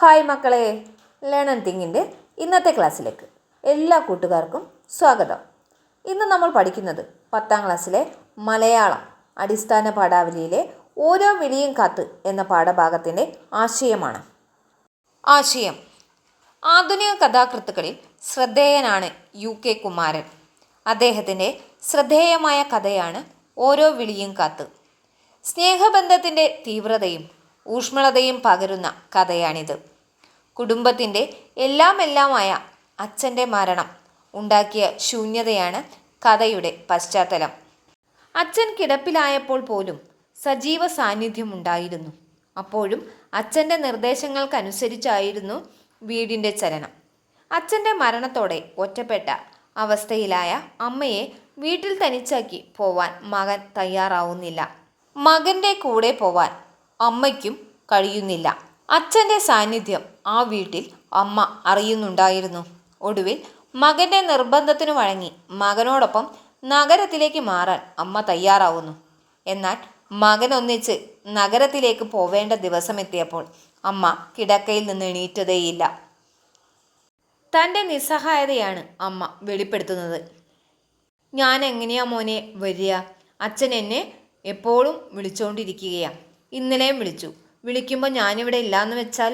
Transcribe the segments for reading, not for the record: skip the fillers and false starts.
Hi മക്കളെ, learn and തിങ്കിൻ്റെ ഇന്നത്തെ ക്ലാസ്സിലേക്ക് എല്ലാ കൂട്ടുകാർക്കും സ്വാഗതം. ഇന്ന് നമ്മൾ പഠിക്കുന്നത് 10ാം ക്ലാസ്സിലെ മലയാളം അടിസ്ഥാന പാഠാവലിയിലെ ഓരോ വിളിയും കാത്ത് എന്ന പാഠഭാഗത്തിൻ്റെ ആശയമാണ്. ആശയം: ആധുനിക കഥാകൃത്തുക്കളിൽ ശ്രദ്ധേയനാണ് UK കുമാരൻ. അദ്ദേഹത്തിൻ്റെ ശ്രദ്ധേയമായ കഥയാണ് ഓരോ വിളിയും കാത്ത്. സ്നേഹബന്ധത്തിൻ്റെ തീവ്രതയും ഊഷ്മളതയും പകരുന്ന കഥയാണിത്. കുടുംബത്തിൻ്റെ എല്ലാമായ അച്ഛൻ്റെ മരണം ഉണ്ടാക്കിയ ശൂന്യതയാണ് കഥയുടെ പശ്ചാത്തലം. അച്ഛൻ കിടപ്പിലായപ്പോൾ പോലും സജീവ സാന്നിധ്യമുണ്ടായിരുന്നു. അപ്പോഴും അച്ഛൻ്റെ നിർദ്ദേശങ്ങൾക്കനുസരിച്ചായിരുന്നു വീടിൻ്റെ ചലനം. അച്ഛൻ്റെ മരണത്തോടെ ഒറ്റപ്പെട്ട അവസ്ഥയിലായ അമ്മയെ വീട്ടിൽ തനിച്ചാക്കി പോവാൻ മകൻ തയ്യാറാവുന്നില്ല. മകൻ്റെ കൂടെ പോവാൻ അമ്മയ്ക്കും കഴിയുന്നില്ല. അച്ഛൻ്റെ സാന്നിധ്യം ആ വീട്ടിൽ അമ്മ അറിയുന്നുണ്ടായിരുന്നു. ഒടുവിൽ മകൻ്റെ നിർബന്ധത്തിനു വഴങ്ങി മകനോടൊപ്പം നഗരത്തിലേക്ക് മാറാൻ അമ്മ തയ്യാറാവുന്നു. എന്നാൽ മകൻ ഒന്നിച്ച് നഗരത്തിലേക്ക് പോവേണ്ട ദിവസമെത്തിയപ്പോൾ അമ്മ കിടക്കയിൽ നിന്ന് എണീറ്റതേയില്ല. തൻ്റെ നിസ്സഹായതയാണ് അമ്മ വെളിപ്പെടുത്തുന്നത്. ഞാൻ എങ്ങനെയാ മോനെ വരിക? അച്ഛൻ എന്നെ എപ്പോഴും വിളിച്ചുകൊണ്ടിരിക്കുകയാണ്. ഇന്നലെയും വിളിക്കുമ്പോൾ ഞാനിവിടെ ഇല്ലാന്ന് വെച്ചാൽ?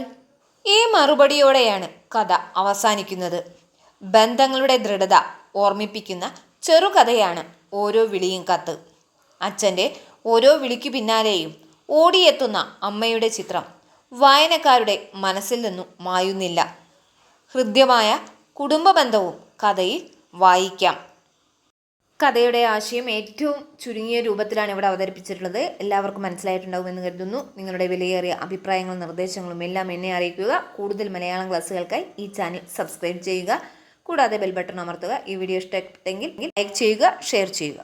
ഈ മറുപടിയോടെയാണ് കഥ അവസാനിക്കുന്നത്. ബന്ധങ്ങളുടെ ദൃഢത ഓർമ്മിപ്പിക്കുന്ന ചെറുകഥയാണ് ഓരോ വിളിയും കത്ത്. അച്ഛൻ്റെ ഓരോ വിളിക്കു പിന്നാലെയും ഓടിയെത്തുന്ന അമ്മയുടെ ചിത്രം വായനക്കാരുടെ മനസ്സിൽ നിന്നും മായുന്നില്ല. ഹൃദ്യമായ കുടുംബ ബന്ധവും കഥയിൽ വായിക്കാം. കഥയുടെ ആശയം ഏറ്റവും ചുരുങ്ങിയ രൂപത്തിലാണ് ഇവിടെ അവതരിപ്പിച്ചിട്ടുള്ളത്. എല്ലാവർക്കും മനസ്സിലായിട്ടുണ്ടാകുമെന്ന് കരുതുന്നു. നിങ്ങളുടെ വിലയേറിയ അഭിപ്രായങ്ങളും നിർദ്ദേശങ്ങളും എല്ലാം എന്നെ അറിയിക്കുക. കൂടുതൽ മലയാളം ക്ലാസ്സുകൾക്കായി ഈ ചാനൽ സബ്സ്ക്രൈബ് ചെയ്യുക. കൂടാതെ ബെൽ ബട്ടൺ അമർത്തുക. ഈ വീഡിയോ ഇഷ്ടപ്പെട്ടെങ്കിൽ ലൈക്ക് ചെയ്യുക, ഷെയർ ചെയ്യുക.